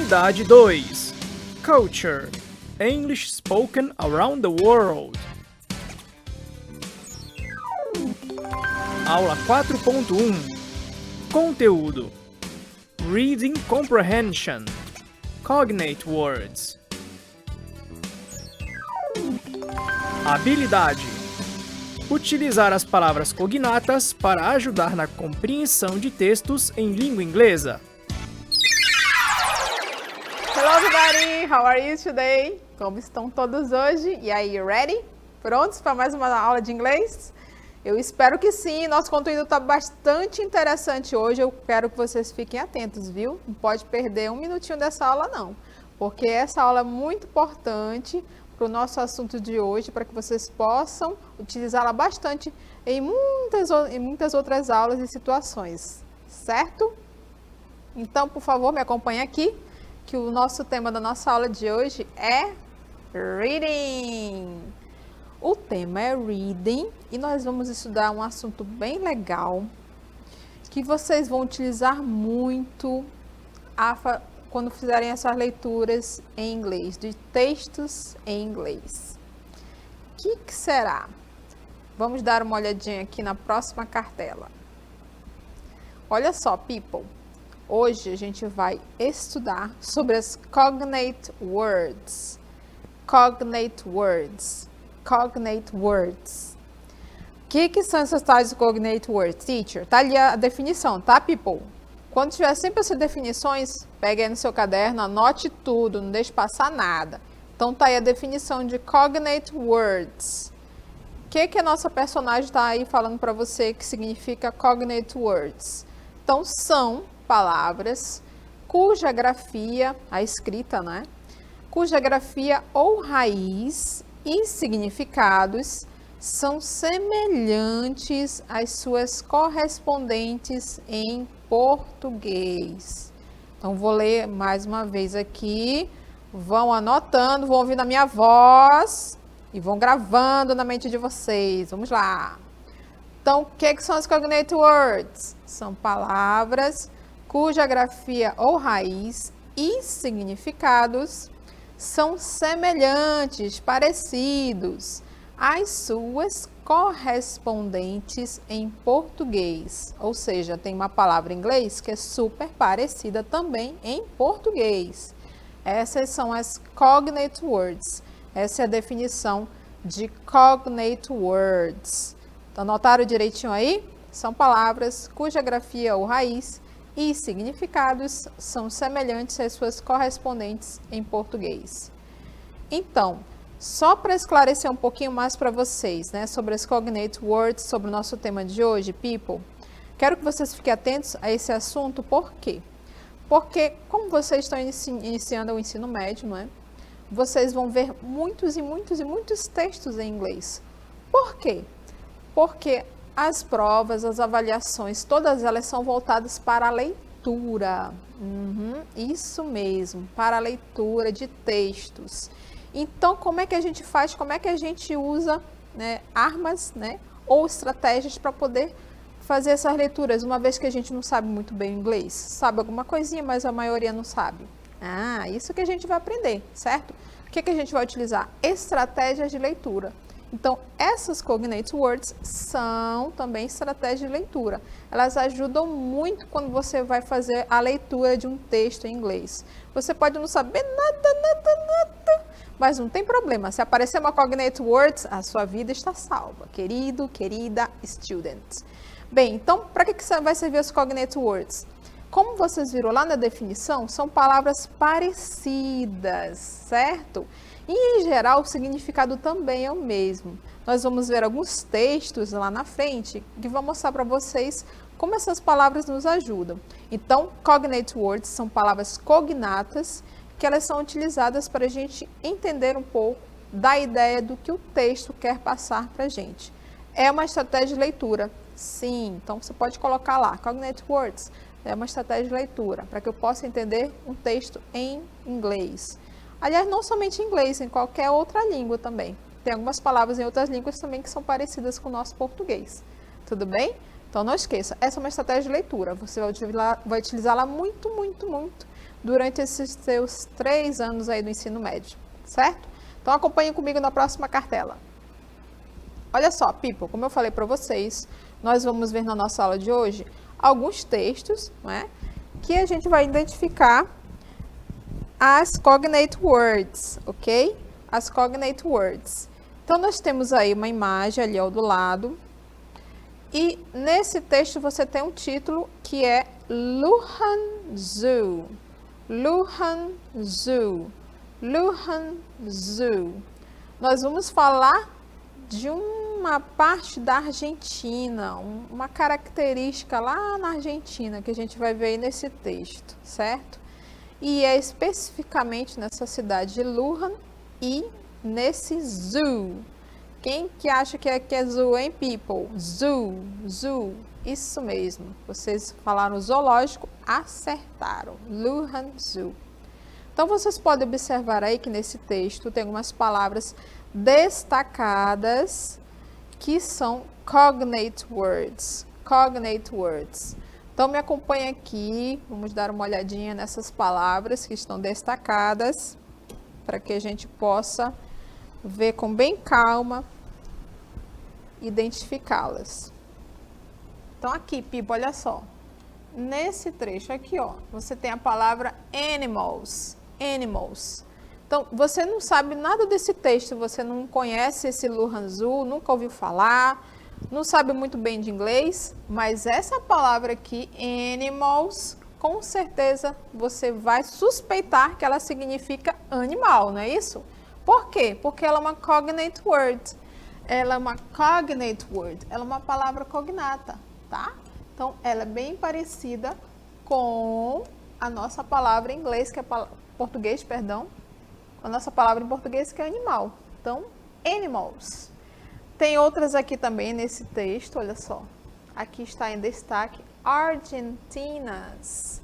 Habilidade 2. Culture. English spoken around the world. Aula 4.1. Conteúdo. Reading Comprehension. Cognate Words. Habilidade. Utilizar as palavras cognatas para ajudar na compreensão de textos em língua inglesa. Hello everybody, how are you today? Como estão todos hoje? E aí, ready? Prontos para mais uma aula de inglês? Eu espero que sim, nosso conteúdo está bastante interessante hoje, eu quero que vocês fiquem atentos, viu? Não pode perder um minutinho dessa aula não, porque essa aula é muito importante para o nosso assunto de hoje, para que vocês possam utilizá-la bastante em muitas outras aulas e situações, certo? Então, por favor, me acompanhe aqui, que o nosso tema da nossa aula de hoje é Reading. O tema é Reading e nós vamos estudar um assunto bem legal que vocês vão utilizar muito quando fizerem essas leituras em inglês, de textos em inglês. O que será? Vamos dar uma olhadinha aqui na próxima cartela. Olha só, people. Hoje a gente vai estudar sobre as cognate words. Cognate words. Cognate words. O que são essas tais cognate words, teacher? Tá ali a definição, tá, people? Quando tiver sempre essas definições, pegue aí no seu caderno, anote tudo, não deixe passar nada. Então tá aí a definição de cognate words. O que a nossa personagem está aí falando para você que significa cognate words? Então são palavras cuja grafia, a escrita, né? Cuja grafia ou raiz e significados são semelhantes às suas correspondentes em português. Então, vou ler mais uma vez aqui. Vão anotando, vão ouvindo a minha voz e vão gravando na mente de vocês. Vamos lá. Então, o que são as cognate words? São palavras cuja grafia ou raiz e significados são semelhantes, parecidos às suas correspondentes em português. Ou seja, tem uma palavra em inglês que é super parecida também em português. Essas são as cognate words. Essa é a definição de cognate words. Então, anotaram direitinho aí? São palavras cuja grafia ou raiz e significados são semelhantes às suas correspondentes em português. Então, só para esclarecer um pouquinho mais para vocês, né, sobre as cognate words, sobre o nosso tema de hoje, people, quero que vocês fiquem atentos a esse assunto, por quê? Porque, como vocês estão iniciando o ensino médio, não é? Vocês vão ver muitos textos em inglês. Por quê? Porque as provas, as avaliações, todas elas são voltadas para a leitura. Isso mesmo, para a leitura de textos. Então, como é que a gente faz, como é que a gente usa, né, armas, né, ou estratégias para poder fazer essas leituras, uma vez que a gente não sabe muito bem o inglês? Sabe alguma coisinha, mas a maioria não sabe. Isso que a gente vai aprender, certo? O que a gente vai utilizar? Estratégias de leitura. Então, essas cognate words são também estratégias de leitura. Elas ajudam muito quando você vai fazer a leitura de um texto em inglês. Você pode não saber nada, mas não tem problema. Se aparecer uma cognate words, a sua vida está salva, querido, querida student. Bem, então, para que vai servir as cognate words? Como vocês viram lá na definição, são palavras parecidas, certo? E, em geral, o significado também é o mesmo. Nós vamos ver alguns textos lá na frente que vão mostrar para vocês como essas palavras nos ajudam. Então, cognate words são palavras cognatas que elas são utilizadas para a gente entender um pouco da ideia do que o texto quer passar para a gente. É uma estratégia de leitura, sim. Então, você pode colocar lá, cognate words é uma estratégia de leitura, para que eu possa entender um texto em inglês. Aliás, não somente em inglês, em qualquer outra língua também. Tem algumas palavras em outras línguas também que são parecidas com o nosso português. Tudo bem? Então, não esqueça, essa é uma estratégia de leitura. Você vai utilizá-la muito, muito, muito durante esses seus 3 anos aí do ensino médio, certo? Então, acompanhe comigo na próxima cartela. Olha só, people, como eu falei para vocês, nós vamos ver na nossa aula de hoje alguns textos, não é? Que a gente vai identificar as cognate words, ok? As cognate words. Então, nós temos aí uma imagem ali ao do lado. E nesse texto você tem um título que é Luhan Zoo. Luhan Zoo. Luhan Zoo. Nós vamos falar de uma parte da Argentina, uma característica lá na Argentina que a gente vai ver aí nesse texto, certo? E é especificamente nessa cidade de Luhan e nesse zoo. Quem que acha que é zoo, hein, people? Zoo, zoo, isso mesmo. Vocês falaram zoológico, acertaram. Luhan Zoo. Então, vocês podem observar aí que nesse texto tem algumas palavras destacadas que são cognate words. Cognate words. Então, me acompanhe aqui, vamos dar uma olhadinha nessas palavras que estão destacadas, para que a gente possa ver com bem calma, identificá-las. Então, aqui, Pipo, olha só. Nesse trecho aqui, ó, você tem a palavra animals. Animals. Então, você não sabe nada desse texto, você não conhece esse Luhan Zoo, nunca ouviu falar, não sabe muito bem de inglês, mas essa palavra aqui, animals, com certeza você vai suspeitar que ela significa animal, não é isso? Por quê? Porque ela é uma cognate word. Ela é uma cognate word, ela é uma palavra cognata, tá? Então, ela é bem parecida com a nossa palavra em inglês, que é português, perdão, a nossa palavra em português que é animal. Então, animals. Tem outras aqui também nesse texto, olha só. Aqui está em destaque, Argentinas.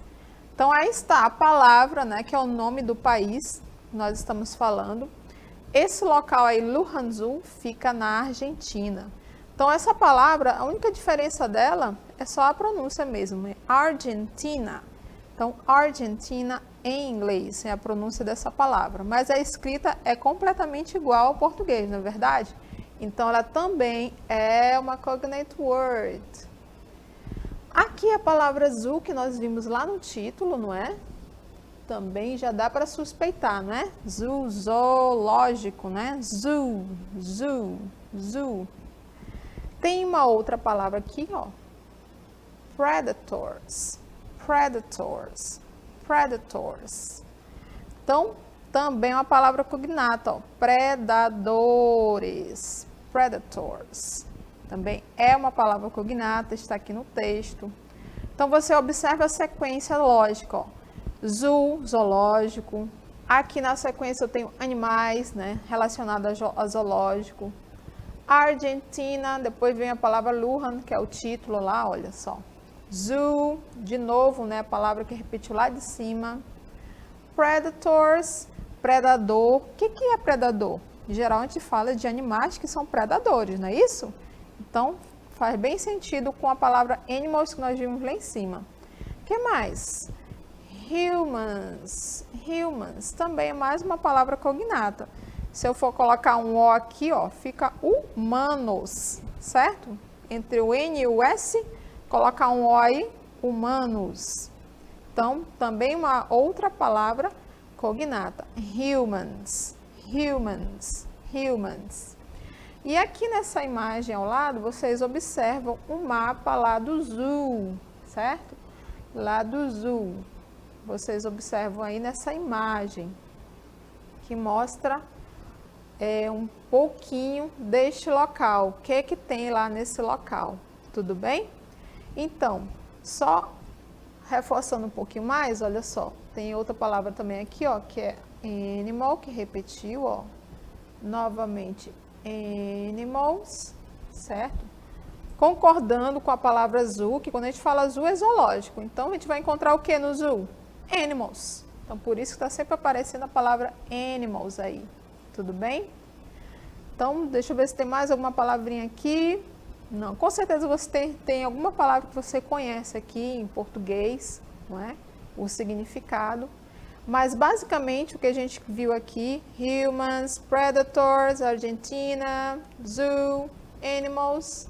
Então, aí está a palavra, né, que é o nome do país que nós estamos falando. Esse local aí, Luhan Zoo, fica na Argentina. Então, essa palavra, a única diferença dela é só a pronúncia mesmo, é Argentina. Então, Argentina em inglês é a pronúncia dessa palavra, mas a escrita é completamente igual ao português, não é verdade? Então, ela também é uma cognate word. Aqui a palavra zoo, que nós vimos lá no título, não é? Também já dá para suspeitar, não é? Zoo, zoológico, né? Zoo, zoo, zoo. Tem uma outra palavra aqui, ó. Predators, predators, predators. Então, também é uma palavra cognata, ó. Predadores, predators. Também é uma palavra cognata, está aqui no texto. Então, você observa a sequência lógica, ó. Zoo, zoológico. Aqui na sequência eu tenho animais, né, relacionados a zoológico. Argentina, depois vem a palavra Luhan, que é o título lá, olha só. Zoo, de novo, né, a palavra que repetiu lá de cima. Predators, predador. O que é predador? Em geral, a gente fala de animais que são predadores, não é isso? Então, faz bem sentido com a palavra animals que nós vimos lá em cima. O que mais? Humans. Humans também é mais uma palavra cognata. Se eu for colocar um O aqui, ó, fica humanos, certo? Entre o N e o S, colocar um O aí, humanos. Então, também uma outra palavra cognata. Humans, humans, humans. E aqui nessa imagem ao lado, vocês observam o mapa lá do zoo, certo? Lá do zoo. Vocês observam aí nessa imagem, que mostra um pouquinho deste local. O que que tem lá nesse local? Tudo bem? Então, só reforçando um pouquinho mais, olha só. Tem outra palavra também aqui, ó, que é animal, que repetiu, ó. Novamente, animals, certo? Concordando com a palavra zoo, que quando a gente fala zoo é zoológico. Então, a gente vai encontrar o que no zoo? Animals. Então, por isso que está sempre aparecendo a palavra animals aí. Tudo bem? Então, deixa eu ver se tem mais alguma palavrinha aqui. Não, com certeza você tem alguma palavra que você conhece aqui em português, não é? O significado. Mas basicamente o que a gente viu aqui, humans, predators, Argentina, zoo, animals,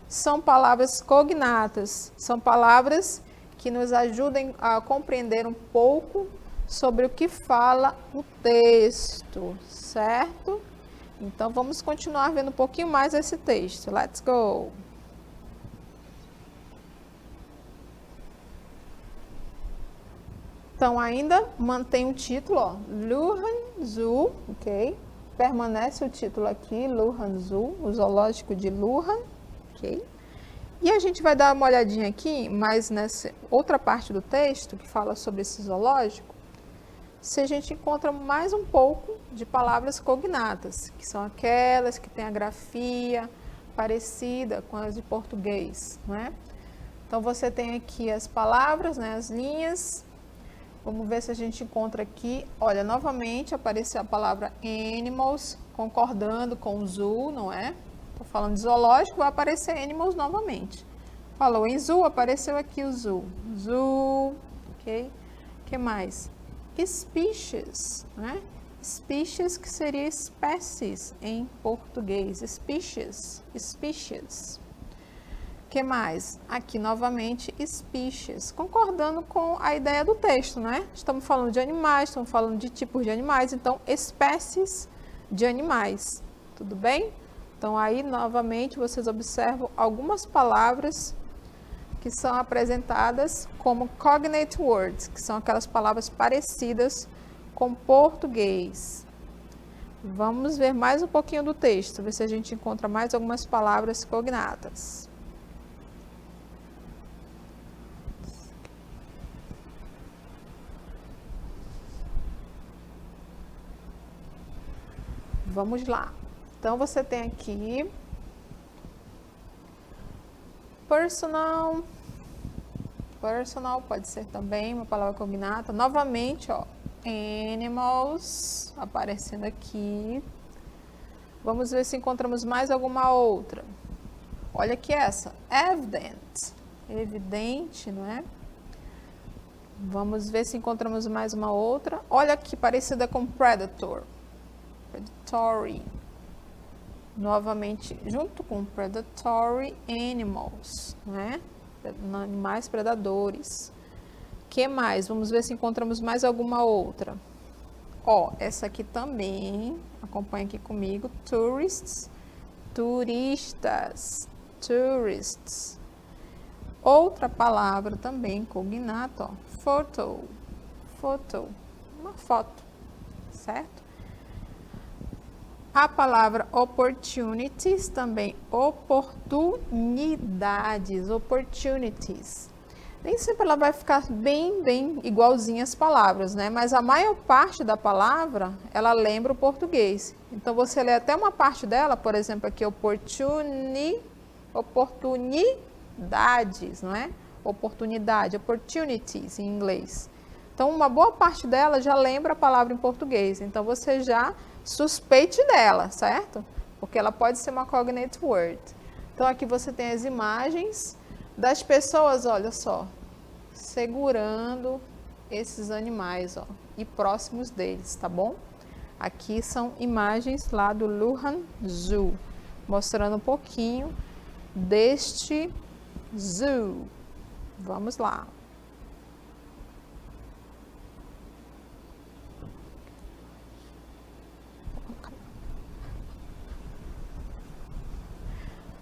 são palavras cognatas, são palavras que nos ajudam a compreender um pouco sobre o que fala o texto, certo? Então, vamos continuar vendo um pouquinho mais esse texto. Let's go! Então, ainda mantém o título, ó, Luhan Zoo, ok? Permanece o título aqui, Luhan Zoo, o zoológico de Luhan, ok? E a gente vai dar uma olhadinha aqui, mas nessa outra parte do texto, que fala sobre esse zoológico, se a gente encontra mais um pouco de palavras cognatas, que são aquelas que têm a grafia parecida com as de português, né? Então, você tem aqui as palavras, né, as linhas. Vamos ver se a gente encontra aqui. Olha, novamente apareceu a palavra animals, concordando com o zoo, não é? Estou falando de zoológico, vai aparecer animals novamente. Falou em zoo, apareceu aqui o zoo. Zoo, ok? O que mais? Species, né? Species, que seria espécies em português. Species, species. O que mais? Aqui novamente, species, concordando com a ideia do texto, né? Estamos falando de animais, estamos falando de tipos de animais, então espécies de animais, tudo bem? Então aí novamente vocês observam algumas palavras que são apresentadas como cognate words, que são aquelas palavras parecidas com português. Vamos ver mais um pouquinho do texto, ver se a gente encontra mais algumas palavras cognatas. Vamos lá. Então, você tem aqui personal pode ser também uma palavra cognata. Novamente, ó, animals aparecendo aqui. Vamos ver se encontramos mais alguma outra. Olha aqui essa, evident, evidente, não é? Vamos ver se encontramos mais uma outra. Olha aqui, parecida com predator, predatory. Novamente, junto com predatory animals, né? Animais predadores. Que mais? Vamos ver se encontramos mais alguma outra. Ó, essa aqui também, acompanha aqui comigo, tourists, turistas, tourists. Outra palavra também cognata, ó, photo, uma foto, certo? A palavra opportunities também, oportunidades, opportunities. Nem sempre ela vai ficar bem igualzinha as palavras, né? Mas a maior parte da palavra, ela lembra o português. Então, você lê até uma parte dela, por exemplo, aqui, oportunidades, não é? Oportunidade, opportunities em inglês. Então, uma boa parte dela já lembra a palavra em português. Então, você já suspeite dela, certo? Porque ela pode ser uma cognate word. Então, aqui você tem as imagens das pessoas, olha só, segurando esses animais, ó, e próximos deles, tá bom? Aqui são imagens lá do Luhan Zoo, mostrando um pouquinho deste zoo. Vamos lá.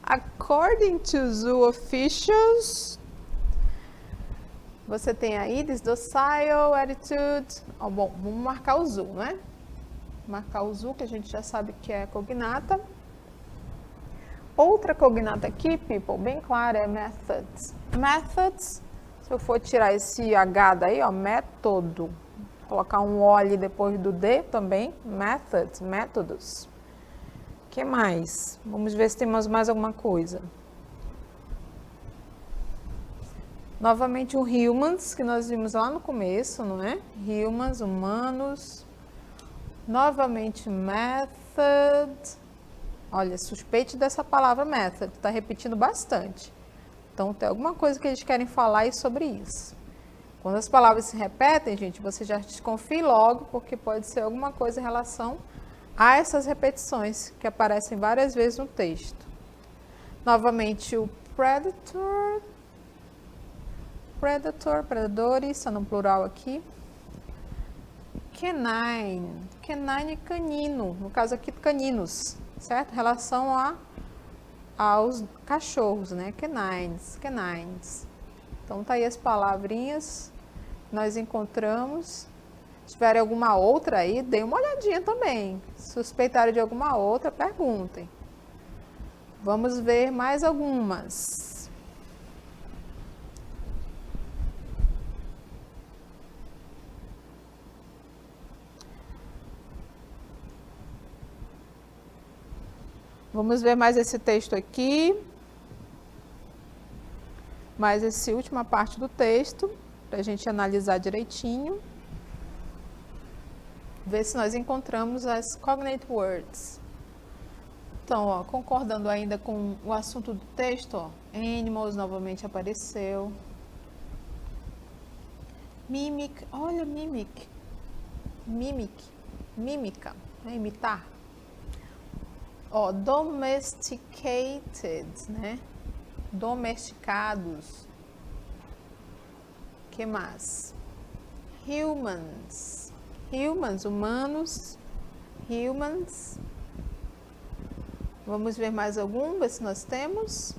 According to zoo officials, você tem aí this docile attitude. Oh, bom, vamos marcar o zoo, né? Marcar o zoo, que a gente já sabe que é cognata. Outra cognata aqui, people, bem clara, é methods. Methods, se eu for tirar esse H daí, ó, método, colocar um O ali depois do D também, methods, métodos. O que mais? Vamos ver se temos mais alguma coisa. Novamente o humans, que nós vimos lá no começo, não é? Humans, humanos. Novamente method. Olha, suspeite dessa palavra method, está repetindo bastante. Então, tem alguma coisa que eles querem falar aí sobre isso. Quando as palavras se repetem, gente, você já desconfie logo, porque pode ser alguma coisa em relação a essas repetições que aparecem várias vezes no texto. Novamente, o predator, predadores, está no plural aqui. Canine, canine é canino, no caso aqui caninos, certo? Em relação aos cachorros, né? Canines. Então, tá aí as palavrinhas que nós encontramos. Se tiver alguma outra aí, dê uma olhadinha também. Se suspeitarem de alguma outra, perguntem. Vamos ver mais algumas. Vamos ver mais esse texto aqui. Mais essa última parte do texto, para a gente analisar direitinho. Ver se nós encontramos as cognate words. Então, ó, concordando ainda com o assunto do texto, ó, animals novamente apareceu. Mimic, olha mímica, né, imitar. Ó, domesticated, né, domesticados. Que mais? Humans, humanos, humans. Vamos ver mais algum, ver se nós temos.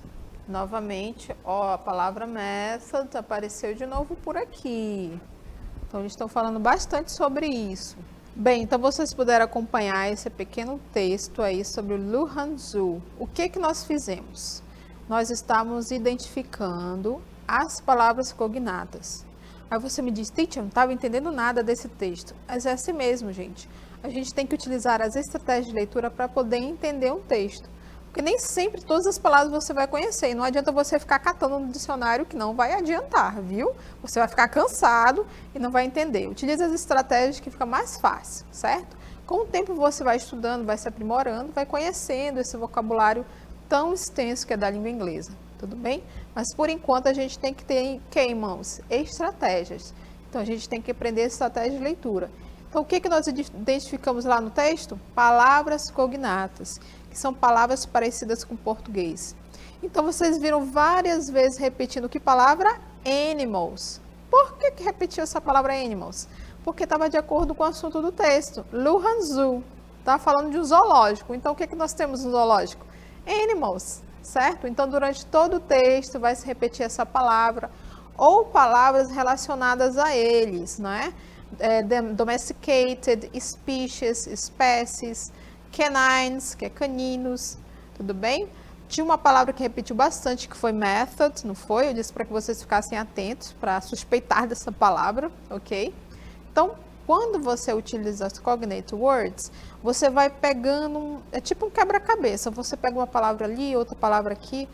Novamente, ó, a palavra method apareceu de novo por aqui. Então, eles estão falando bastante sobre isso. Bem, então vocês puderam acompanhar esse pequeno texto aí sobre o Luhan Zoo. O que nós fizemos? Nós estamos identificando as palavras cognatas. Aí você me diz, teacher, não estava entendendo nada desse texto. Mas é assim mesmo, gente. A gente tem que utilizar as estratégias de leitura para poder entender um texto. Porque nem sempre todas as palavras você vai conhecer. E não adianta você ficar catando no dicionário, que não vai adiantar, viu? Você vai ficar cansado e não vai entender. Utilize as estratégias que fica mais fácil, certo? Com o tempo você vai estudando, vai se aprimorando, vai conhecendo esse vocabulário tão extenso que é da língua inglesa. Tudo bem? Mas por enquanto a gente tem que ter, irmãos? Estratégias. Então a gente tem que aprender estratégia de leitura. Então, o que nós identificamos lá no texto? Palavras cognatas, que são palavras parecidas com português. Então, vocês viram várias vezes repetindo que palavra? Animals. Por que repetiu essa palavra animals? Porque estava de acordo com o assunto do texto. Luhan Zoo. Está falando de um zoológico. Então, o que nós temos no zoológico? Animals, certo? Então, durante todo o texto vai se repetir essa palavra ou palavras relacionadas a eles, não é? Domesticated, species, espécies, canines, que é caninos, tudo bem? Tinha uma palavra que repetiu bastante, que foi method, não foi? Eu disse para que vocês ficassem atentos para suspeitar dessa palavra, ok? Então, quando você utiliza as cognate words, você vai pegando, é tipo um quebra-cabeça, você pega uma palavra ali, outra palavra aqui,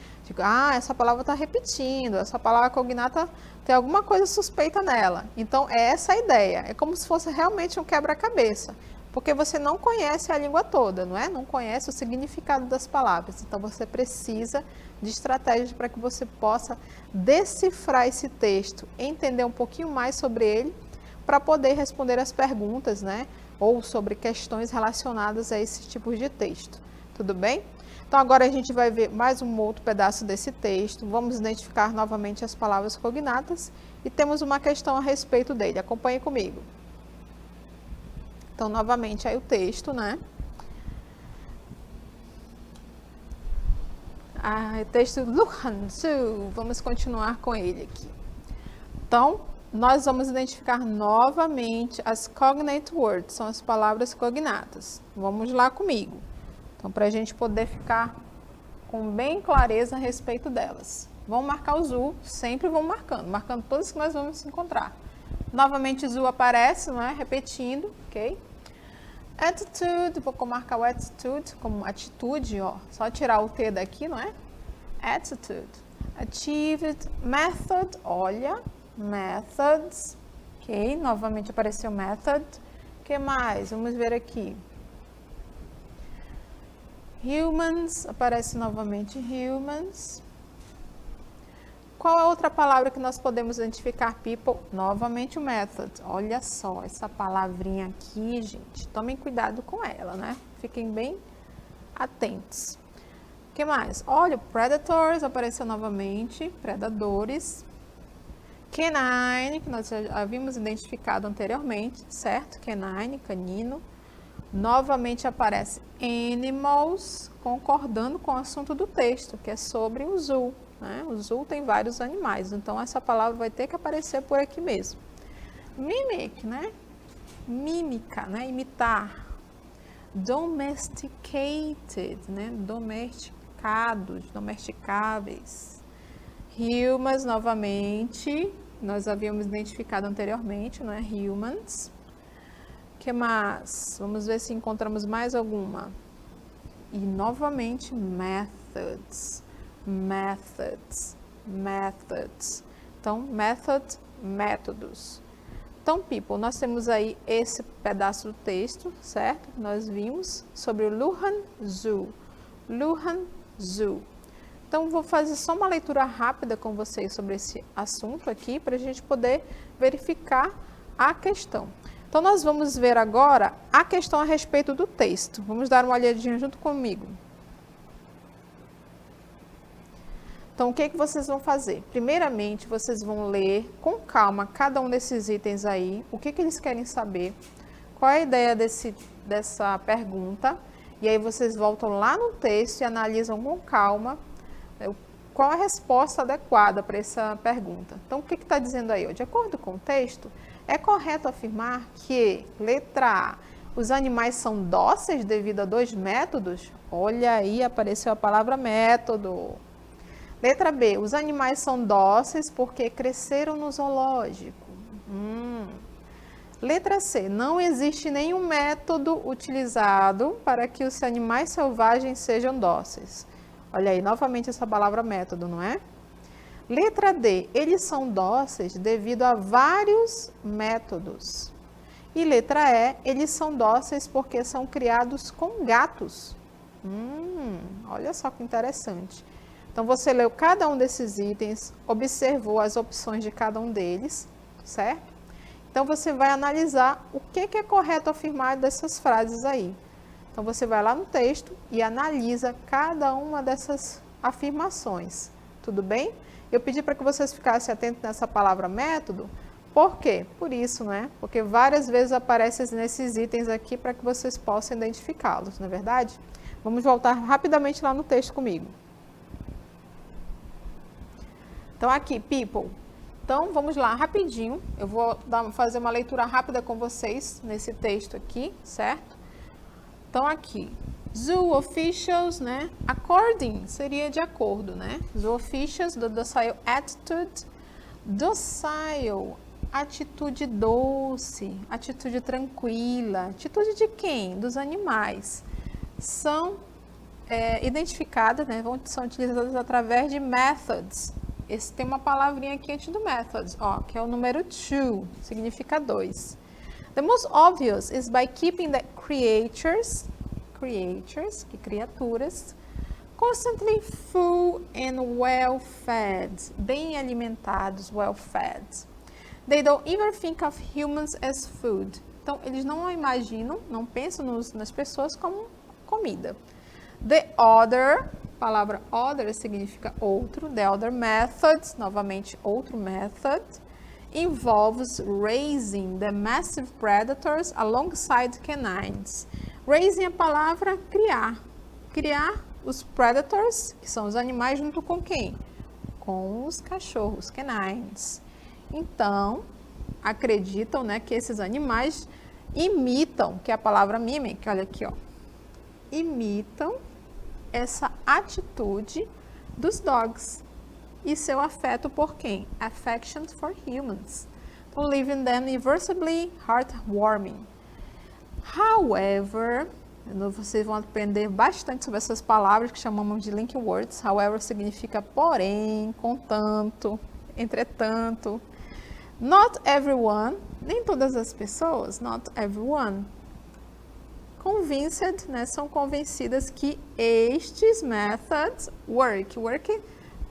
essa palavra está repetindo, essa palavra cognata tem alguma coisa suspeita nela. Então, é essa a ideia, é como se fosse realmente um quebra-cabeça, porque você não conhece a língua toda, não é? Não conhece o significado das palavras, então você precisa de estratégias para que você possa decifrar esse texto, entender um pouquinho mais sobre ele, para poder responder as perguntas, né? Ou sobre questões relacionadas a esses tipos de texto. Tudo bem? Então, agora a gente vai ver mais um outro pedaço desse texto. Vamos identificar novamente as palavras cognatas e temos uma questão a respeito dele. Acompanhe comigo. Então, novamente, aí o texto, né? O texto Luhan Zoo. Vamos continuar com ele aqui. Então, nós vamos identificar novamente as cognate words, são as palavras cognatas. Vamos lá comigo. Então, para a gente poder ficar com bem clareza a respeito delas. Vamos marcar o zoo, sempre vamos marcando todas que nós vamos encontrar. Novamente, zoo aparece, não é? Repetindo, ok? Attitude, vou marcar o attitude como atitude, ó. Só tirar o T daqui, não é? Attitude. Achieved, method, olha. Methods, ok, novamente apareceu method. O que mais? Vamos ver aqui. Humans, aparece novamente humans. Qual é outra palavra que nós podemos identificar people? Novamente o method. Olha só, essa palavrinha aqui, gente, tomem cuidado com ela, né? Fiquem bem atentos. O que mais? Olha, predators apareceu novamente, predadores. Canine, que nós já havíamos identificado anteriormente, certo? Canine, canino. Novamente aparece animals, concordando com o assunto do texto, que é sobre o zoo. Né? O zoo tem vários animais, então essa palavra vai ter que aparecer por aqui mesmo. Mimic, né? Mímica, né? Imitar. Domesticated, né? Domesticados, domesticáveis. Humans, novamente, nós havíamos identificado anteriormente, não é? Humans. O que mais? Vamos ver se encontramos mais alguma. E novamente, methods. Methods, methods. Então, method, métodos. Então, people, nós temos aí esse pedaço do texto, certo? Nós vimos sobre o Luhan Zoo. Luhan Zoo. Então, vou fazer só uma leitura rápida com vocês sobre esse assunto aqui, para a gente poder verificar a questão. Então, nós vamos ver agora a questão a respeito do texto. Vamos dar uma olhadinha junto comigo. Então, o que vocês vão fazer? Primeiramente, vocês vão ler com calma cada um desses itens aí, o que eles querem saber, qual é a ideia dessa pergunta, e aí vocês voltam lá no texto e analisam com calma qual a resposta adequada para essa pergunta. Então, o que está dizendo aí? De acordo com o texto, é correto afirmar que, letra A, os animais são dóceis devido a 2 métodos? Olha aí, apareceu a palavra método. Letra B, os animais são dóceis porque cresceram no zoológico. Letra C, não existe nenhum método utilizado para que os animais selvagens sejam dóceis. Olha aí, novamente essa palavra método, não é? Letra D, eles são dóceis devido a vários métodos. E letra E, eles são dóceis porque são criados com gatos. Olha só que interessante. Então, você leu cada um desses itens, observou as opções de cada um deles, certo? Então, você vai analisar o que é correto afirmar dessas frases aí. Então, você vai lá no texto e analisa cada uma dessas afirmações, tudo bem? Eu pedi para que vocês ficassem atentos nessa palavra método, por quê? Por isso, né? Porque várias vezes aparecem nesses itens aqui para que vocês possam identificá-los, não é verdade? Vamos voltar rapidamente lá no texto comigo. Então, aqui, people. Então, vamos lá, rapidinho. Eu vou fazer uma leitura rápida com vocês nesse texto aqui, certo? Então, aqui, zoo officials, né? According seria de acordo, né? Zoo officials, docile attitude. Docile, atitude doce, atitude tranquila. Atitude de quem? Dos animais. São identificadas, né? São utilizadas através de methods. Esse tem uma palavrinha aqui antes do methods, ó, que é o número 2, significa 2. The most obvious is by keeping the creatures, que criaturas, constantly full and well fed, bem alimentados, well fed. They don't even think of humans as food. Então, eles não imaginam, não pensam nas pessoas como comida. The other, palavra other significa outro. The other methods, novamente outro method, involves raising the massive predators alongside canines. Raising a palavra criar. Criar os predators, que são os animais, junto com quem? Com os cachorros, canines. Então, acreditam, né, que esses animais imitam, que é a palavra mimic, olha aqui, ó, imitam essa atitude dos dogs e seu afeto por quem? Affection for humans. To leaving them irreversibly heartwarming. However, vocês vão aprender bastante sobre essas palavras que chamamos de link words. However significa porém, contanto, entretanto. Not everyone, nem todas as pessoas, not everyone, convinced, né, são convencidas que estes methods work,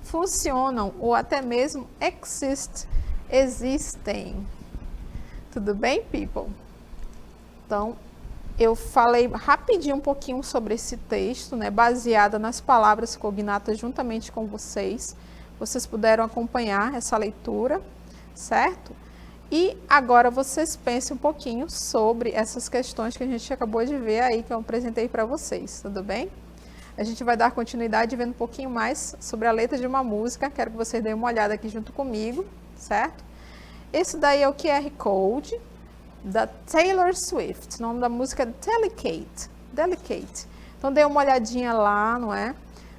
funcionam, ou até mesmo existem. Tudo bem, people? Então, eu falei rapidinho um pouquinho sobre esse texto, né, baseada nas palavras cognatas juntamente com vocês. Vocês puderam acompanhar essa leitura, certo? E agora vocês pensem um pouquinho sobre essas questões que a gente acabou de ver aí, que eu apresentei para vocês, tudo bem? A gente vai dar continuidade vendo um pouquinho mais sobre a letra de uma música. Quero que vocês deem uma olhada aqui junto comigo, certo? Esse daí é o QR Code da Taylor Swift. O nome da música é Delicate. Então, dê uma olhadinha lá, não é?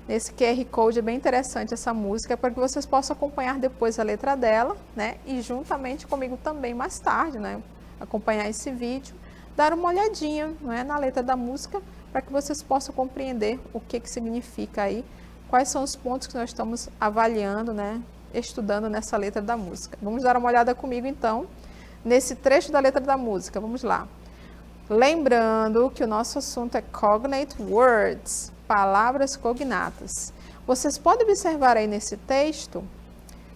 Nesse QR Code, é bem interessante essa música, para que vocês possam acompanhar depois a letra dela, né? E juntamente comigo também mais tarde, né? Acompanhar esse vídeo, dar uma olhadinha, não é? Na letra da música, para que vocês possam compreender o que significa aí, quais são os pontos que nós estamos avaliando, né? Estudando nessa letra da música. Vamos dar uma olhada comigo, então, nesse trecho da letra da música. Vamos lá. Lembrando que o nosso assunto é cognate words, palavras cognatas. Vocês podem observar aí nesse texto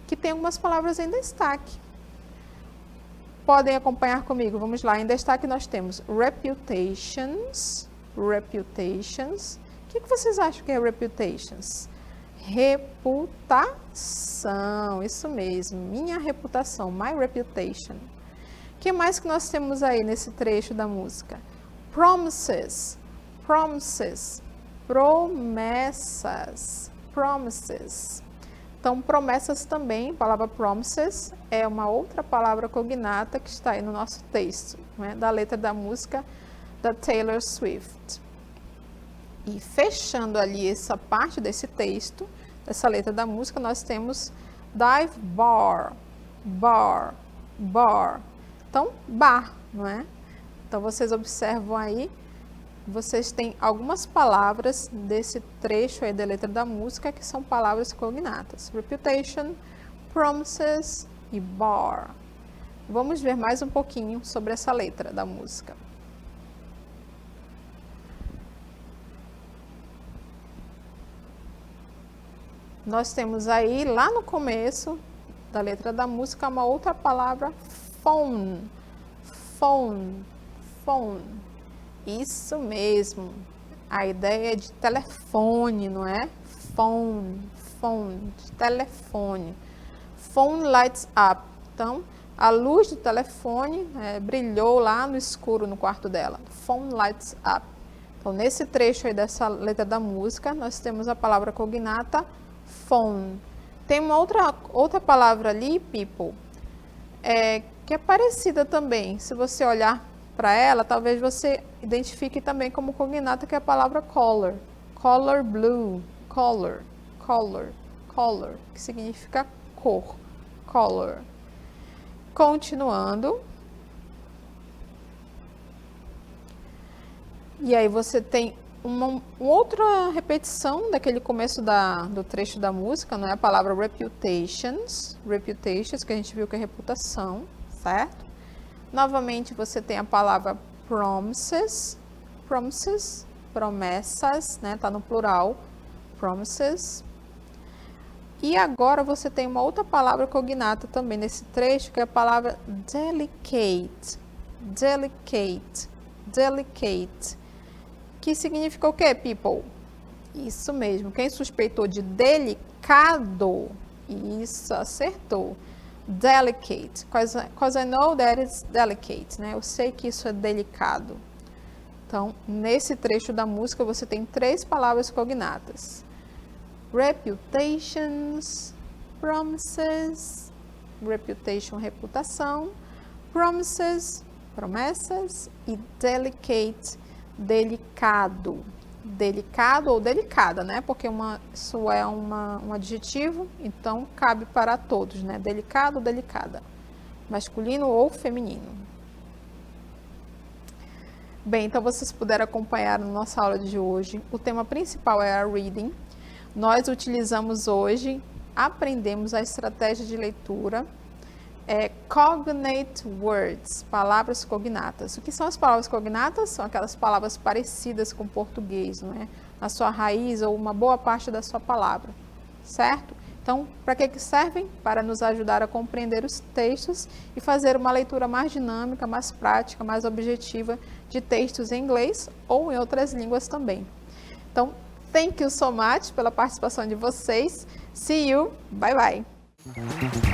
que tem algumas palavras em destaque. Podem acompanhar comigo, vamos lá. Em destaque nós temos reputations. O que vocês acham que é reputations? Reputação, isso mesmo, minha reputação, my reputation. O que mais que nós temos aí nesse trecho da música? Promises, promises. Então, promessas também, a palavra promises é uma outra palavra cognata que está aí no nosso texto, né, da letra da música da Taylor Swift. E fechando ali essa parte desse texto, dessa letra da música, nós temos dive bar. Então, bar, não é? Então, vocês observam aí, vocês têm algumas palavras desse trecho aí da letra da música que são palavras cognatas. Reputation, promises e bar. Vamos ver mais um pouquinho sobre essa letra da música. Nós temos aí, lá no começo da letra da música, uma outra palavra, phone. Isso mesmo, a ideia é de telefone, não é? Phone, de telefone. Phone lights up. Então, a luz do telefone brilhou lá no escuro no quarto dela. Phone lights up. Então, nesse trecho aí dessa letra da música, nós temos a palavra cognata phone. Tem uma outra palavra ali, people, que é parecida também. Se você olhar para ela, talvez você identifique também como cognata, que é a palavra color. Color blue, color, que significa cor, color. Continuando. E aí você tem uma outra repetição daquele começo do trecho da música, não é? A palavra reputations, que a gente viu que é reputação, certo? Novamente você tem a palavra promises, promessas, né? Tá no plural, promises. E agora você tem uma outra palavra cognata também nesse trecho, que é a palavra delicate. Que significa o quê, people? Isso mesmo. Quem suspeitou de delicado? Isso, acertou. Delicate. Because I know that it's delicate, né? Eu sei que isso é delicado. Então, nesse trecho da música, você tem 3 palavras cognatas. Reputations, promises, reputation, reputação, promises, promessas e delicate, delicado. Delicado ou delicada, né? Porque isso é um adjetivo, então cabe para todos, né? Delicado ou delicada, masculino ou feminino. Bem, então vocês puderam acompanhar na nossa aula de hoje. O tema principal é a reading. Nós utilizamos hoje, aprendemos a estratégia de leitura, Cognate words, palavras cognatas. O que são as palavras cognatas? São aquelas palavras parecidas com o português, não é? Na sua raiz ou uma boa parte da sua palavra, certo? Então, para que servem? Para nos ajudar a compreender os textos e fazer uma leitura mais dinâmica, mais prática, mais objetiva de textos em inglês ou em outras línguas também. Então, thank you so much pela participação de vocês. See you. Bye bye.